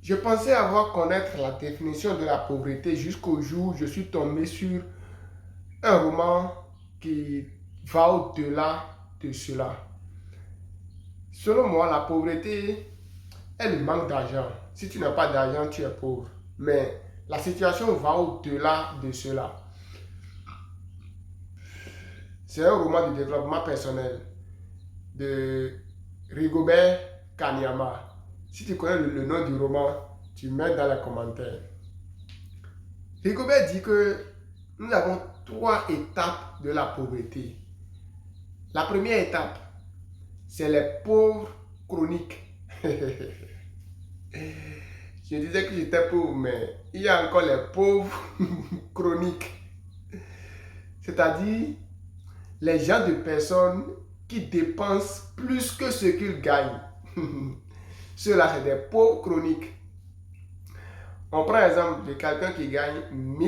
Je pensais avoir connaître la définition de la pauvreté jusqu'au jour où je suis tombé sur un roman qui va au-delà de cela. Selon moi, la pauvreté est le manque d'argent. Si tu n'as pas d'argent, tu es pauvre. Mais la situation va au-delà de cela. C'est un roman de développement personnel de Rigobert Kanyama. Si tu connais le nom du roman, tu mets dans les commentaires. Rigobert dit que nous avons trois étapes de la pauvreté. La première étape, c'est les pauvres chroniques. Je disais que j'étais pauvre, mais il y a encore les pauvres chroniques. C'est-à-dire les gens de personnes qui dépensent plus que ce qu'ils gagnent. Ceux-là, c'est des pauvres chroniques. On prend l'exemple de quelqu'un qui gagne 1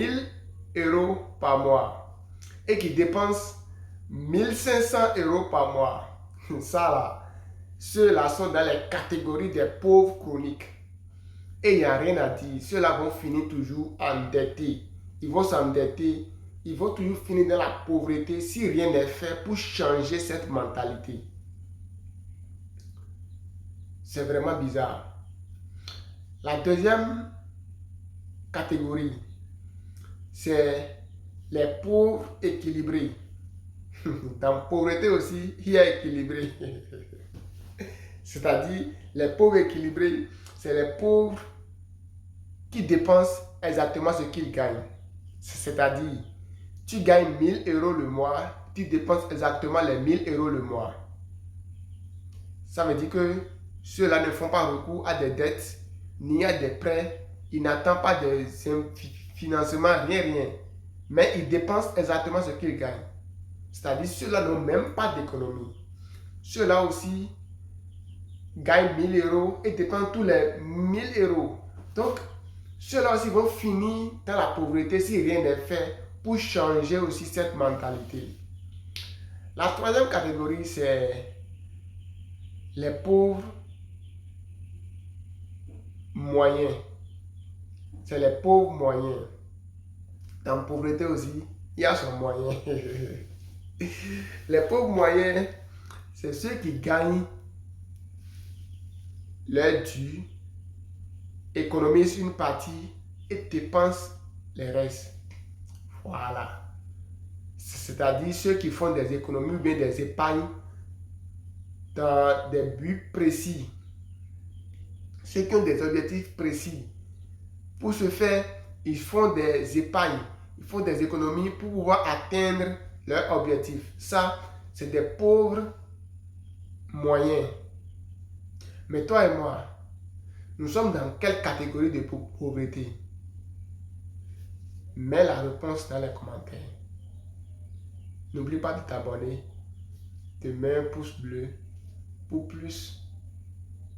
000 € par mois et qui dépense 1 500 € par mois. Ça là, ceux-là sont dans les catégories des pauvres chroniques. Et il n'y a rien à dire. Ceux-là vont finir toujours endettés. Ils vont s'endetter. Ils vont toujours finir dans la pauvreté si rien n'est fait pour changer cette mentalité. C'est vraiment bizarre. La deuxième catégorie, c'est les pauvres équilibrés. Dans pauvreté aussi, il y a équilibré. C'est-à-dire, les pauvres équilibrés, c'est les pauvres qui dépensent exactement ce qu'ils gagnent. C'est-à-dire, tu gagnes 1 000 € le mois, tu dépenses exactement les 1 000 € le mois. Ça veut dire que ceux-là ne font pas recours à des dettes, ni à des prêts, ils n'attendent pas de financement, rien. Mais ils dépensent exactement ce qu'ils gagnent. C'est-à-dire, ceux-là n'ont même pas d'économie. Ceux-là aussi gagnent 1 000 € et dépensent tous les 1 000 €. Donc, ceux-là aussi vont finir dans la pauvreté si rien n'est fait pour changer aussi cette mentalité. La troisième catégorie, c'est les pauvres moyens. C'est les pauvres moyens. Dans la pauvreté aussi, il y a son moyen. Les pauvres moyens, c'est ceux qui gagnent leur dû, économisent une partie et dépensent les restes. Voilà. C'est-à-dire ceux qui font des économies ou bien des épargnes dans des buts précis. Ceux qui ont des objectifs précis. Pour ce faire, ils font des épargnes, ils font des économies pour pouvoir atteindre leur objectif. Ça, c'est des pauvres moyens. Mais toi et moi, nous sommes dans quelle catégorie de pauvreté? Mets la réponse dans les commentaires. N'oublie pas de t'abonner, de mettre un pouce bleu pour plus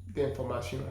d'informations.